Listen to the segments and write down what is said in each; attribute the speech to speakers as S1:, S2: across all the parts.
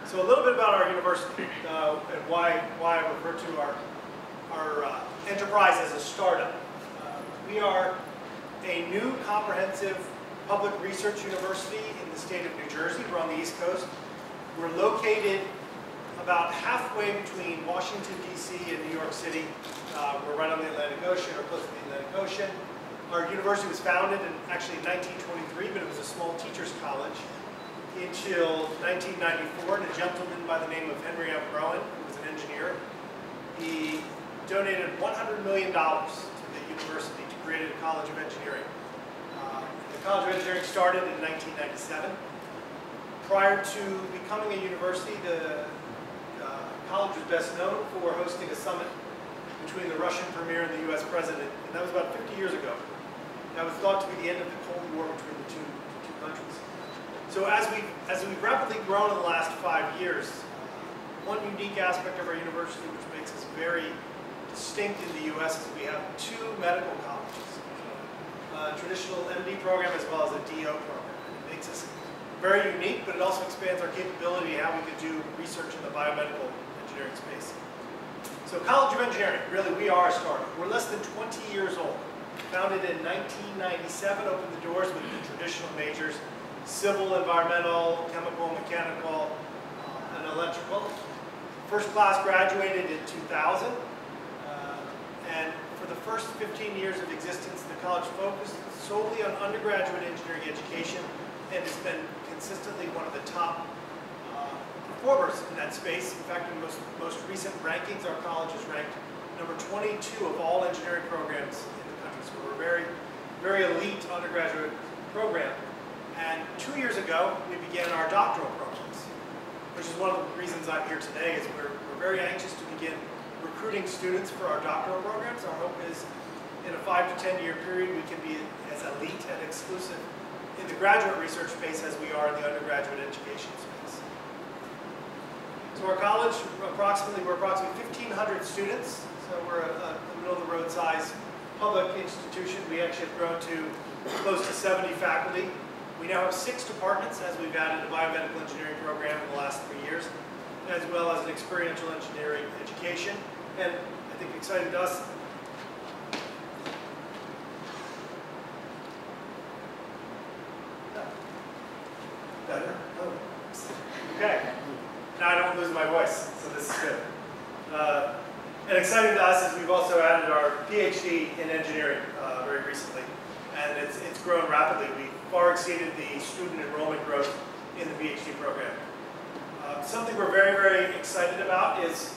S1: So a little bit about our university and why I refer to our enterprise as a startup. We are a new comprehensive public research university in the state of New Jersey. We're on the East Coast. We're located about halfway between Washington, D.C. and New York City. We're right on the Atlantic Ocean, or close to the Atlantic Ocean. Our university was founded in 1923, but it was a small teachers' college until 1994, and a gentleman by the name of Rowan, who was an engineer, he donated $100 million to the university to create a College of Engineering. The College of Engineering started in 1997. Prior to becoming a university, the college was best known for hosting a summit between the Russian premier and the U.S. president, and that was about 50 years ago. That was thought to be the end of the Cold War between the two countries. So as we've rapidly grown in the last 5 years, one unique aspect of our university which makes us very distinct in the U.S. is we have 2 medical colleges, a traditional MD program as well as a DO program. It makes us very unique, but it also expands our capability how we could do research in the biomedical engineering space. So College of Engineering, really we are a startup. We're less than 20 years old. Founded in 1997, opened the doors with the traditional majors, civil, environmental, chemical, mechanical, and electrical. First class graduated in 2000, and for the first 15 years of existence, the college focused solely on undergraduate engineering education and has been consistently one of the top performers in that space. In fact, in most recent rankings, our college is ranked number 22 of all engineering programs in the country. So we're a very, very elite undergraduate program. And 2 years ago, we began our doctoral programs, which is one of the reasons I'm here today, is we're very anxious to begin recruiting students for our doctoral programs. Our hope is in a 5 to 10 year period, we can be as elite and exclusive in the graduate research space as we are in the undergraduate education space. So our college, we're approximately 1,500 students. So we're a middle-of-the-road size public institution. We actually have grown to close to 70 faculty. We now have 6 departments as we've added a biomedical engineering program in the last 3 years, as well as an experiential engineering education. And I think exciting to us, better? Oh. Okay. Now I don't lose my voice, so this is good. And exciting to us is we've also added our PhD in engineering very recently, and it's grown rapidly. We far exceeded the student enrollment growth in the PhD program. Something we're very, very excited about is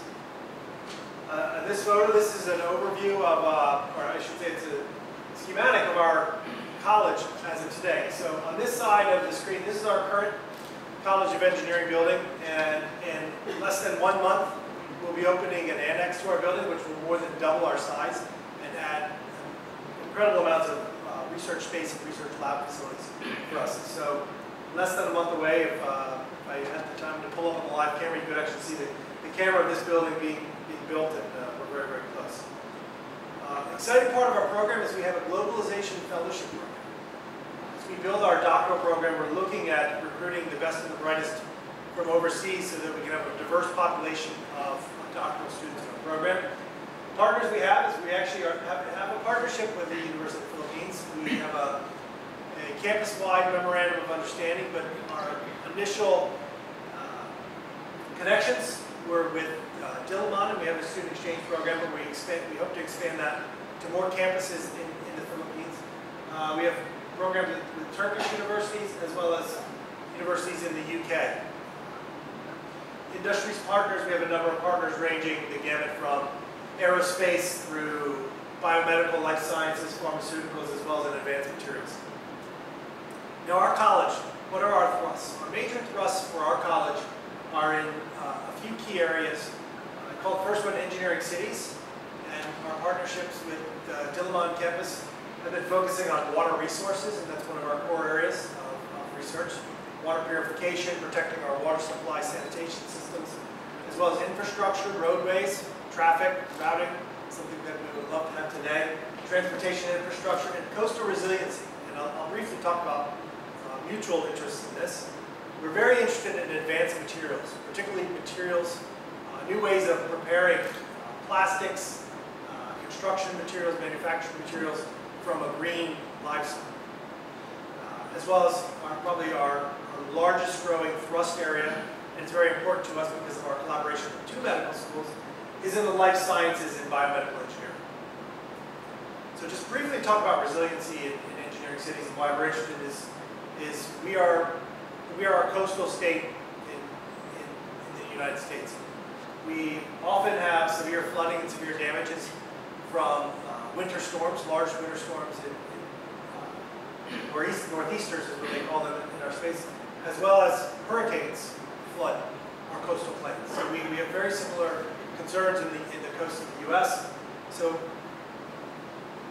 S1: this photo. This is an overview of, or I should say it's a schematic of our college as of today. So on this side of the screen, this is our current College of Engineering building, and in less than 1 month, we'll be opening an annex to our building, which will more than double our size and add incredible amounts of research space and research lab facilities for us. So less than a month away, if I had the time to pull up on the live camera, you could actually see the camera of this building being built, and we're very, very close. Exciting part of our program is we have a globalization fellowship program. As we build our doctoral program, we're looking at recruiting the best and the brightest from overseas so that we can have a diverse population of doctoral students in our program. Partners we have is we actually have a partnership with the University of the Philippines. We have a campus-wide memorandum of understanding, but our initial connections were with Lowman, and we have a student exchange program where we hope to expand that to more campuses in the Philippines. We have programs with Turkish universities as well as universities in the UK. Industries partners, we have a number of partners ranging the gamut from aerospace through biomedical, life sciences, pharmaceuticals, as well as in advanced materials. Now our college, what are our thrusts? Our major thrusts for our college are in a few key areas. I call the first one Engineering Cities, and our partnerships with Lowman campus have been focusing on water resources, and that's one of our core areas of research. Water purification, protecting our water supply, sanitation systems, as well as infrastructure, roadways, traffic, routing, something that we would love to have today, transportation infrastructure, and coastal resiliency. And I'll briefly talk about mutual interests in this. we're very interested in advanced materials, particularly materials, new ways of preparing plastics, construction materials, manufacturing materials from a green lifestyle. As well as probably our largest growing thrust area, and it's very important to us because of our collaboration with 2 medical schools, is in the life sciences and biomedical engineering. So just briefly talk about resiliency in engineering cities and why we're interested is we are a coastal state in the United States. We often have severe flooding and severe damages from winter storms, large winter storms northeasters is what they call them in our space, as well as hurricanes flood our coastal plains. So we have very similar concerns in the coast of the U.S. So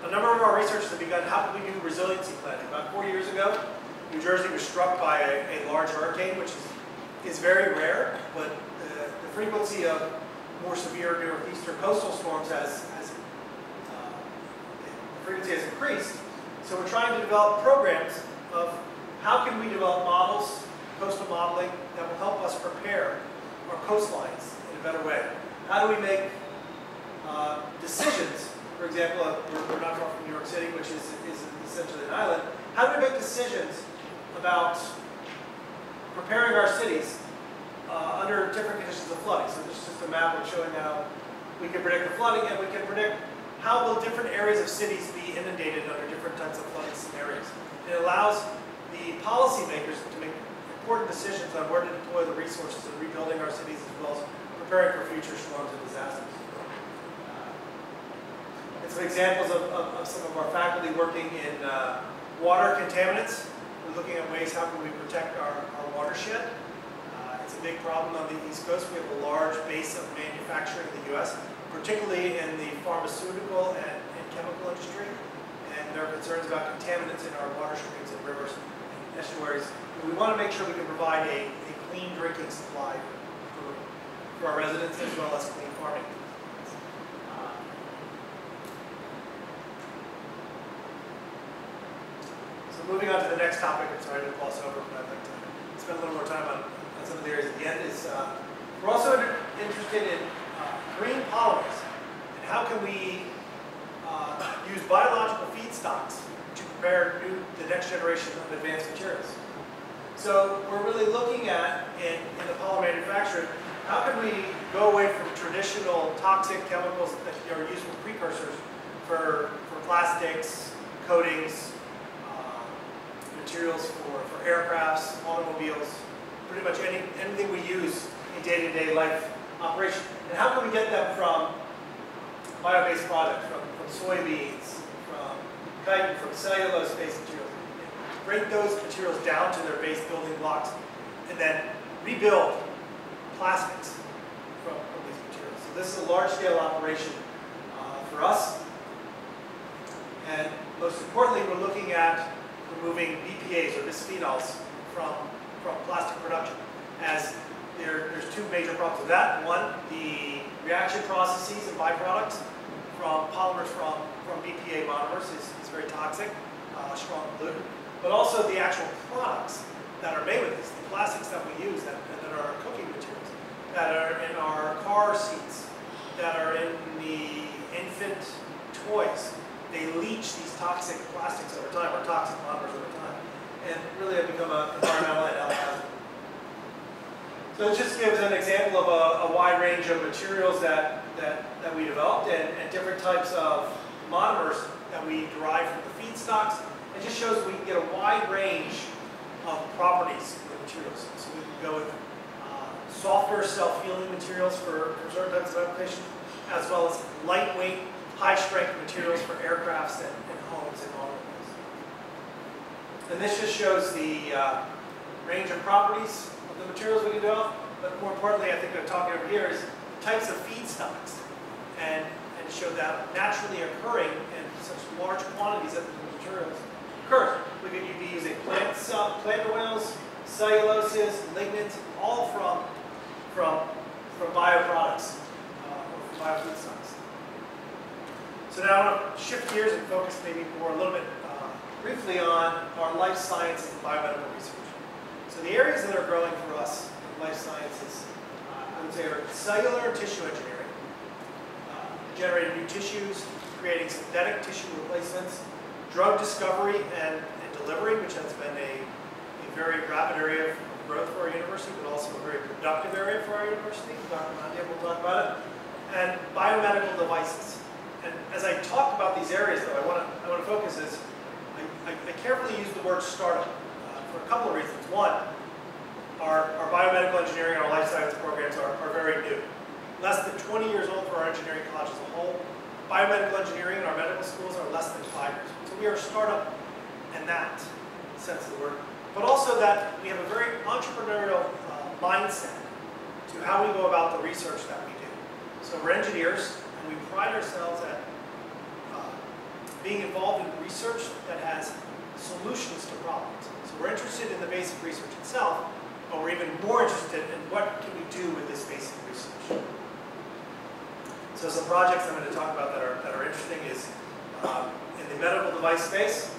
S1: a number of our researchers have begun, how can we do resiliency planning? About 4 years ago, New Jersey was struck by a large hurricane, which is very rare, but the frequency of more severe northeastern coastal storms the frequency has increased. So we're trying to develop programs of how can we develop models, coastal modeling, that will help us prepare our coastlines in a better way. How do we make decisions? For example, we're not far from New York City, which is essentially an island. How do we make decisions about preparing our cities under different conditions of flooding? So this is just a map of showing how we can predict the flooding, and we can predict how will different areas of cities be inundated under different types of flooding scenarios. It allows the policymakers to make important decisions on where to deploy the resources in rebuilding our cities as well as preparing for future storms and disasters. And some examples of some of our faculty working in water contaminants. We're looking at ways how can we protect our watershed. It's a big problem on the East Coast. We have a large base of manufacturing in the U.S., particularly in the pharmaceutical and chemical industry. And there are concerns about contaminants in our water streams and rivers and estuaries. And we want to make sure we can provide a clean drinking supply for our residents as well as clean farming. So moving on to the next topic, I'm sorry to gloss over, but I'd like to spend a little more time on some of the areas at the end. We're also interested in green polymers and how can we use biological feedstocks to prepare the next generation of advanced materials. So we're really looking at, in the polymer manufacturing, how can we go away from traditional toxic chemicals that are used as precursors for plastics, coatings, materials for aircrafts, automobiles, pretty much anything we use in day-to-day life operation. And how can we get them from bio-based products, from soybeans, from chitin, from cellulose-based materials, break those materials down to their base building blocks, and then rebuild plastics from these materials. So this is a large-scale operation for us. And most importantly, we're looking at removing BPAs or bisphenols from plastic production. As there's 2 major problems with that. One, the reaction processes and byproducts from polymers from BPA monomers is very toxic, strong pollutant. But also the actual products that are made with this, the plastics that we use that are our cooking materials, that are in our car seats, that are in the infant toys. They leach these toxic plastics over time, or toxic monomers over time, and really have become an environmental and health hazard. So it just gives an example of a wide range of materials that we developed and different types of monomers that we derive from the feedstocks. It just shows we can get a wide range of properties of the materials. So we can go with softer, self-healing materials for certain types of applications, as well as lightweight, high-strength materials for aircrafts and homes and automobiles. And this just shows the range of properties of the materials we can develop, but more importantly, I think I'm talking over here, is types of feedstocks, and show that naturally occurring in such large quantities of the materials occurs. We could be using plant oils, celluloses, lignins, all from bioproducts or from biofeedstocks. So now I want to shift gears and focus maybe more a little bit briefly on our life sciences and biomedical research. So the areas that are growing for us in life sciences, I would say, are cellular and tissue engineering, generating new tissues, creating synthetic tissue replacements, drug discovery and delivery, which has been a very rapid area of growth for our university, but also a very productive area for our university. Dr. Mandia will talk about it. And biomedical devices. And as I talk about these areas, though, I want to focus is I carefully use the word startup for a couple of reasons. One, our biomedical engineering and our life science programs are very new. Less than 20 years old for our engineering college as a whole. Biomedical engineering in our medical schools are less than 5 years. So we are a startup in that sense of the word. But also that we have a very entrepreneurial mindset to how we go about the research that we do. So we're engineers, and we pride ourselves at being involved in research that has solutions to problems. So we're interested in the basic research itself, but we're even more interested in what can we do with this basic research. So some projects I'm going to talk about that are interesting is in the medical device space.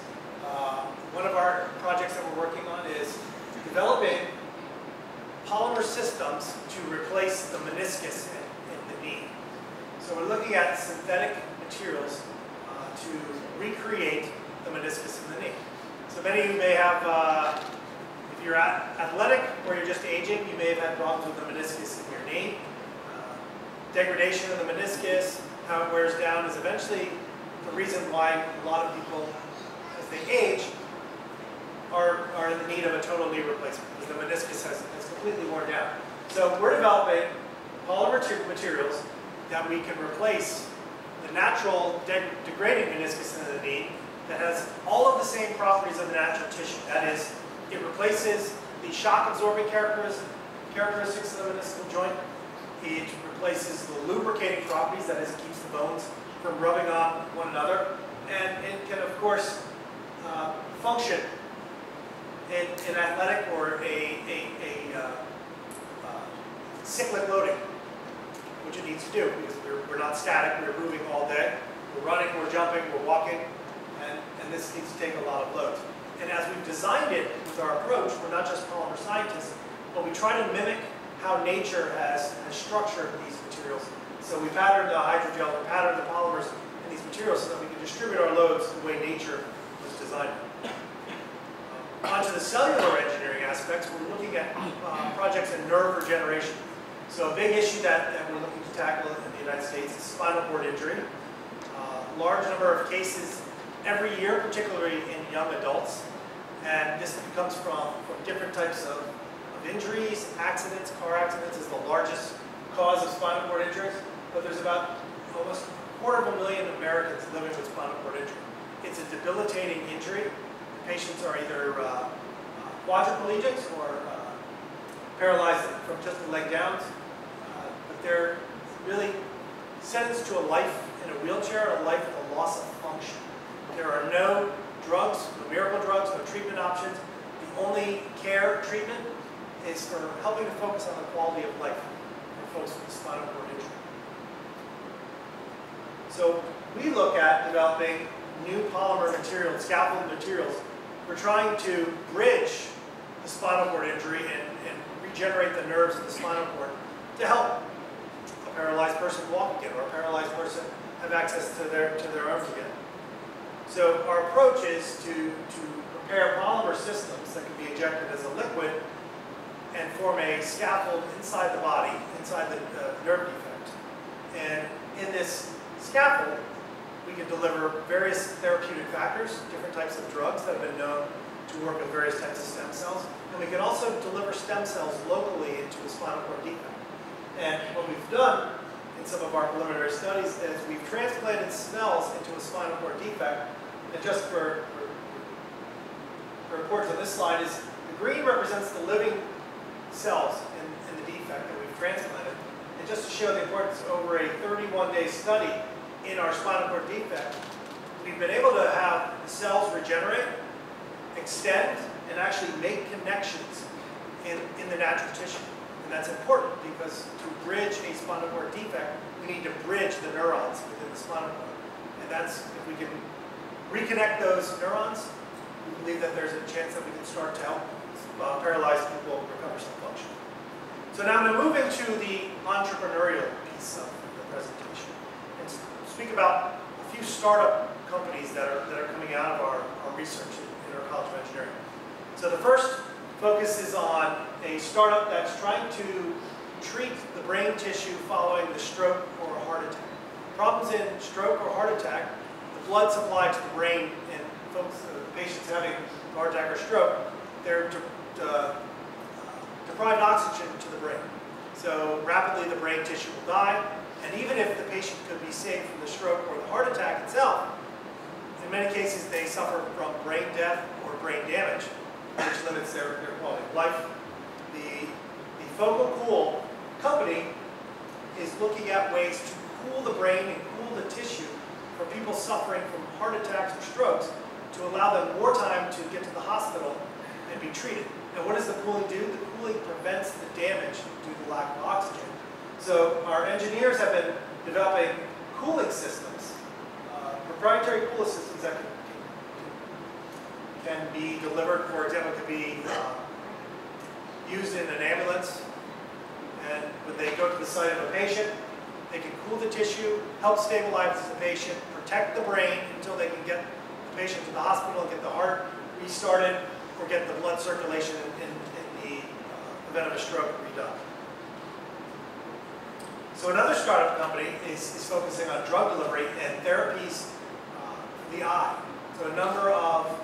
S1: One of our projects that we're working on is developing polymer systems to replace the meniscus in the knee. So we're looking at synthetic materials to recreate the meniscus in the knee. So many of you may have, if you're athletic or you're just aging, you may have had problems with the meniscus in your knee. Degradation of the meniscus, how it wears down, is eventually the reason why a lot of people, as they age, are in the need of a total knee replacement, because the meniscus has completely worn down. So we're developing polymer materials that we can replace the natural degrading meniscus in the knee that has all of the same properties of the natural tissue. That is, it replaces the shock-absorbing characteristics of the meniscal joint. It replaces the lubricating properties, that is, it keeps the bones from rubbing on one another. And it can, of course, function in athletic or a cyclic loading, which it needs to do, because we're not static, we're moving all day. We're running, we're jumping, we're walking, and this needs to take a lot of loads. And as we've designed it with our approach, we're not just polymer scientists, but we try to mimic how nature has structured these materials. So we patterned the hydrogel, we patterned the polymers in these materials so that we can distribute our loads the way nature was designed. Onto the cellular engineering aspects, we're looking at projects in nerve regeneration. So a big issue that we're looking to tackle in the United States is spinal cord injury. Large number of cases every year, particularly in young adults. And this comes from different types of injuries. Accidents, car accidents is the largest cause of spinal cord injuries. But there's about almost 250,000 Americans living with spinal cord injury. It's a debilitating injury. Patients are either quadriplegics or paralyzed from just the leg down. But they're really sentenced to a life in a wheelchair, a life with a loss of function. There are no drugs, no miracle drugs, no treatment options. The only treatment is for helping to focus on the quality of life for folks with spinal cord injury. So we look at developing new polymer materials, scaffold materials. We're trying to bridge the spinal cord injury and regenerate the nerves in the spinal cord to help a paralyzed person walk again, or a paralyzed person have access to their arms again. So our approach is to prepare polymer systems that can be injected as a liquid and form a scaffold inside the body, inside the nerve defect. And in this scaffold, we can deliver various therapeutic factors, different types of drugs that have been known to work with various types of stem cells. And we can also deliver stem cells locally into a spinal cord defect. And what we've done in some of our preliminary studies is we've transplanted cells into a spinal cord defect. And just for reports on this slide, is the green represents the living cells in the defect that we've transplanted. And just to show the importance, over a 31-day study in our spinal cord defect, we've been able to have the cells regenerate, extend, and actually make connections in the natural tissue. And that's important because to bridge a spinal cord defect, we need to bridge the neurons within the spinal cord. And that's, if we can reconnect those neurons, we believe that there's a chance that we can start to help paralyzed people recover some function. So now I'm going to move into the entrepreneurial piece of the presentation and speak about a few startup companies that are coming out of our research in our College of Engineering. So the first focus is on a startup that's trying to treat the brain tissue following the stroke or a heart attack. Problems in stroke or heart attack, the blood supply to the brain in folks, patients having a heart attack or stroke, they're deprived oxygen to the brain. So rapidly the brain tissue will die, and even if the patient could be saved from the stroke or the heart attack itself, in many cases they suffer from brain death or brain damage, which limits their quality of life. The Focal Cool company is looking at ways to cool the brain and cool the tissue for people suffering from heart attacks or strokes to allow them more time to get to the hospital and be treated. Now what does the cooling do? The cooling prevents the damage due to lack of oxygen. So our engineers have been developing cooling systems, proprietary cooling systems that can be delivered, for example, could be used in an ambulance, and when they go to the site of a patient, they can cool the tissue, help stabilize the patient, protect the brain until they can get the patient to the hospital and get the heart restarted or get the blood circulation in the event of a stroke redone. So another startup company is focusing on drug delivery and therapies for the eye. So a number of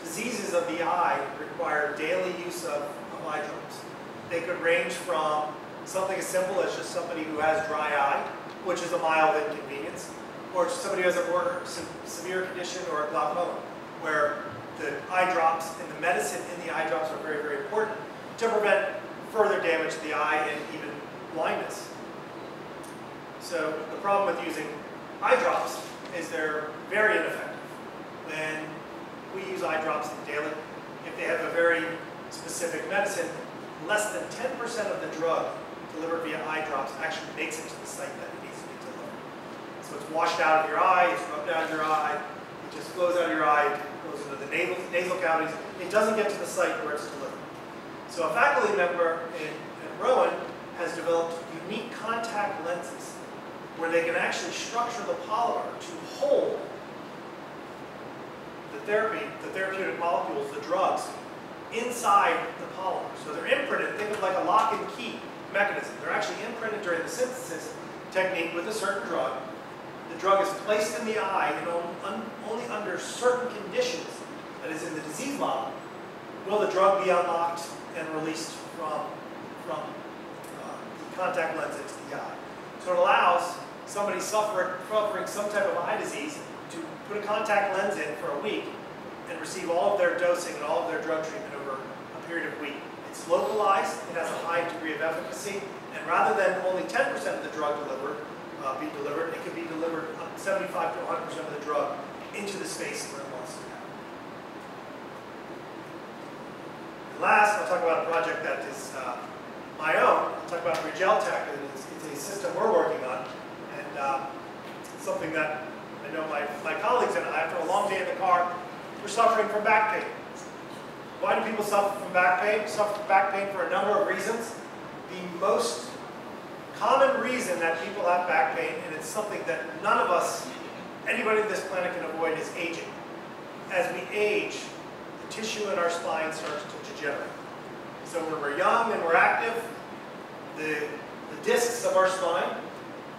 S1: diseases of the eye require daily use of eye drops. They could range from something as simple as just somebody who has dry eye, which is a mild inconvenience, or just somebody who has a more severe condition or a glaucoma, where the eye drops and the medicine in the eye drops are very, very important to prevent further damage to the eye and even blindness. So the problem with using eye drops is they're very ineffective. When we use eye drops daily, if they have a very specific medicine, less than 10% of the drug delivered via eye drops actually makes it to the site that it needs to be delivered. So it's washed out of your eye, it's rubbed out of your eye, it just flows out of your eye, it goes into the nasal cavities. It doesn't get to the site where it's delivered. So a faculty member at Rowan has developed unique contact lenses where they can actually structure the polymer to hold the therapeutic molecules, the drugs, inside the polymer. So they're imprinted, think of like a lock and key mechanism. They're actually imprinted during the synthesis technique with a certain drug. The drug is placed in the eye and only under certain conditions, that is in the disease model, will the drug be unlocked and released from the contact lens into the eye. So it allows somebody suffering some type of eye disease to put a contact lens in for a week and receive all of their dosing and all of their drug treatment over a period of a week. It's localized, it has a high degree of efficacy, and rather than only 10% of the drug be delivered, it can be delivered 75 to 100% of the drug into the space where it wants to happen. And last, I'll talk about a project that is my own. I'll talk about Regeltech. It's a system we're working on, and it's something that I know my colleagues and I, after a long day in the car, we're suffering from back pain. Why do people suffer from back pain? They suffer from back pain for a number of reasons. The most common reason that people have back pain, and it's something that none of us, anybody on this planet can avoid, is aging. As we age, the tissue in our spine starts to degenerate. So when we're young and we're active, the discs of our spine,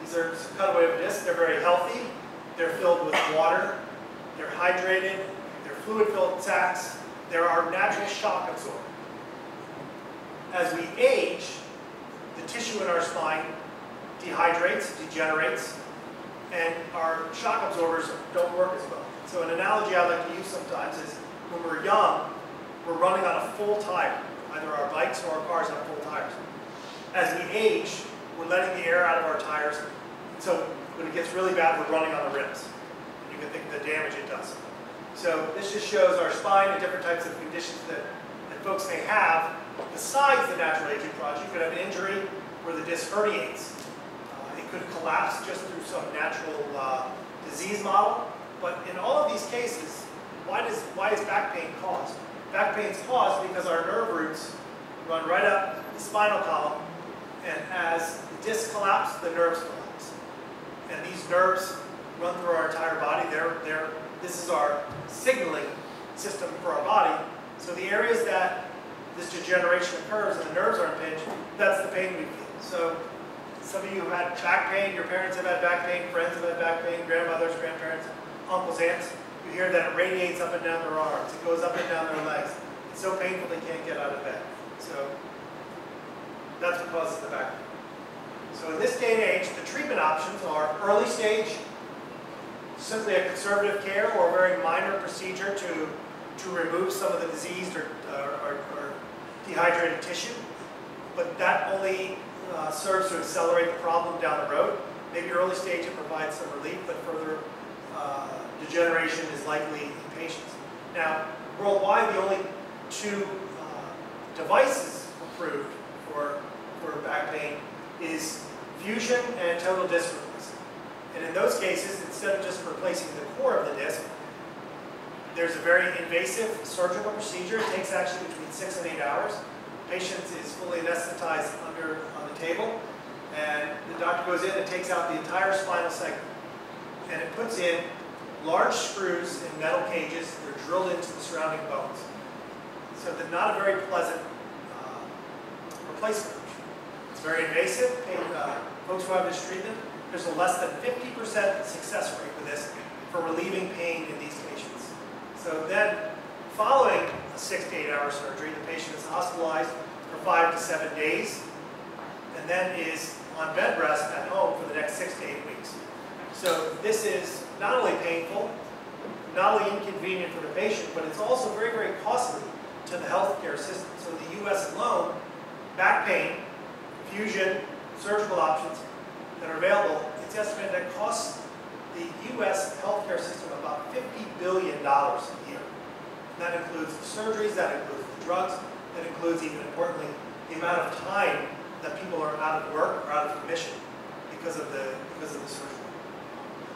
S1: these are cutaway of discs, they're very healthy, they're filled with water, they're hydrated, they're fluid-filled sacs, they're our natural shock absorber. As we age, the tissue in our spine dehydrates, degenerates, and our shock absorbers don't work as well. So an analogy I like to use sometimes is when we're young, we're running on a full tire. Either our bikes or our cars have full tires. As we age, we're letting the air out of our tires. So when it gets really bad, we're running on the rims. And you can think of the damage it does. So this just shows our spine and different types of conditions that folks may have. Besides the natural aging process, you could have an injury where the disc herniates. It could collapse just through some natural disease model. But in all of these cases, why is back pain caused? Back pain is caused because our nerve roots run right up the spinal column, and as the disc collapses, the nerves collapse. And these nerves run through our entire body. This is our signaling system for our body. So the areas that this degeneration occurs and the nerves are impinged, that's the pain we feel. So some of you have had back pain, your parents have had back pain, friends have had back pain, grandmothers, grandparents, uncles, aunts. You hear that it radiates up and down their arms. It goes up and down their legs. It's so painful they can't get out of bed. So that's what causes the back pain. So in this day and age, the treatment options are early stage, simply a conservative care or a very minor procedure to remove some of the diseased or dehydrated tissue. But that only serves to accelerate the problem down the road. Maybe early stage it provides some relief, but further degeneration is likely in patients. Now, worldwide, the only two devices approved for back pain is fusion and total disc replacement. And in those cases, instead of just replacing the core of the disc, there's a very invasive surgical procedure. It takes actually between 6 and 8 hours. The patient is fully anesthetized on the table, and the doctor goes in and takes out the entire spinal segment. And it puts in large screws in metal cages. They're drilled into the surrounding bones. So they're not a very pleasant replacement. It's very invasive. Folks who have this treatment, there's a less than 50% success rate with this for relieving pain in these patients. So then, following a 6 to 8 hour surgery, the patient is hospitalized for 5 to 7 days, and then is on bed rest at home for the next 6 to 8 weeks. So this is not only painful, not only inconvenient for the patient, but it's also very, very costly to the healthcare system. So in the US alone, back pain, fusion, surgical options that are available, it's estimated that costs the US healthcare system about $50 billion a year. And that includes the surgeries, that includes the drugs, that includes, even importantly, the amount of time that people are out of work or out of commission because of the surgery.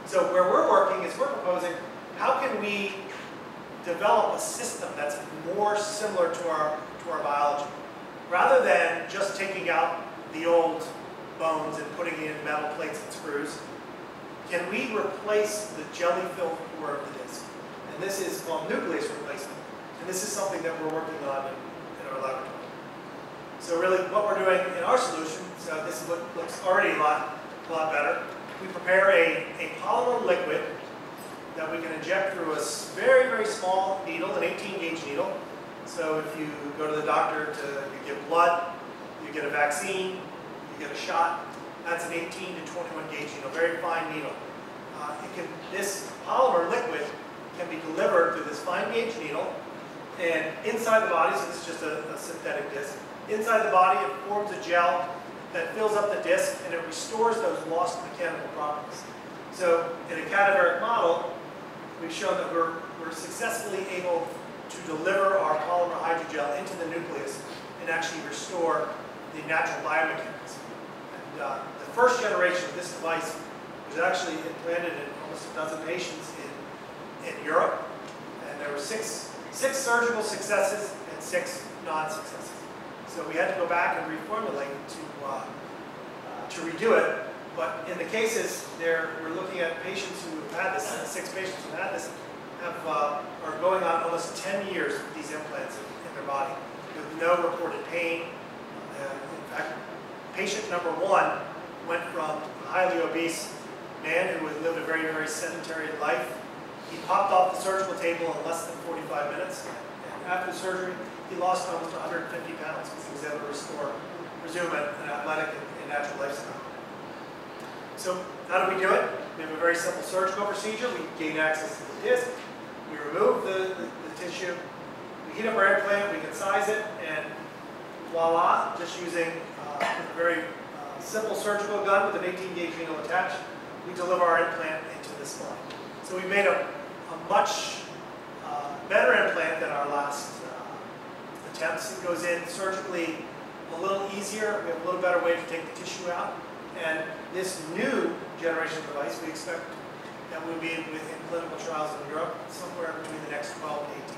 S1: So where we're working is we're proposing, how can we develop a system that's more similar to our biology? Rather than just taking out the old bones and putting in metal plates and screws, can we replace the jelly-filled core of the disc? And this is called nucleus replacement. And this is something that we're working on in our laboratory. So really what we're doing in our solution, so this looks already a lot better. We prepare a polymer liquid that we can inject through a very, very small needle, an 18-gauge needle. So if you go to the doctor you give blood, you get a vaccine, you get a shot, that's an 18 to 21 gauge needle, very fine needle. This polymer liquid can be delivered through this fine gauge needle, and inside the body, so this is just a synthetic disc, inside the body it forms a gel that fills up the disc and it restores those lost mechanical properties. So in a cadaveric model, we've shown that we're successfully able to deliver our polymer hydrogel into the nucleus and actually restore the natural biomechanics. And the first generation of this device was actually implanted in almost a dozen patients in Europe, and there were six surgical successes and 6 non-successes. So we had to go back and reformulate to redo it. But in the cases there, we're looking at patients who have had this, 6 patients who have had this, are going on almost 10 years with these implants in their body with no reported pain. In fact, patient number 1 went from a highly obese man who had lived a very, very sedentary life. He popped off the surgical table in less than 45 minutes. And after the surgery, he lost almost 150 pounds because he was able to resume an athletic and natural lifestyle. So how do we do it? We have a very simple surgical procedure. We gain access to the disc. We remove the tissue. We heat up our implant. We can size it. And voila, just using a very simple surgical gun with an 18-gauge needle attached, we deliver our implant into this line. So we made a much better implant than our last attempts. It goes in surgically a little easier. We have a little better way to take the tissue out. And this new generation of device, we expect that we'll be in clinical trials in Europe somewhere between the next 12 to 18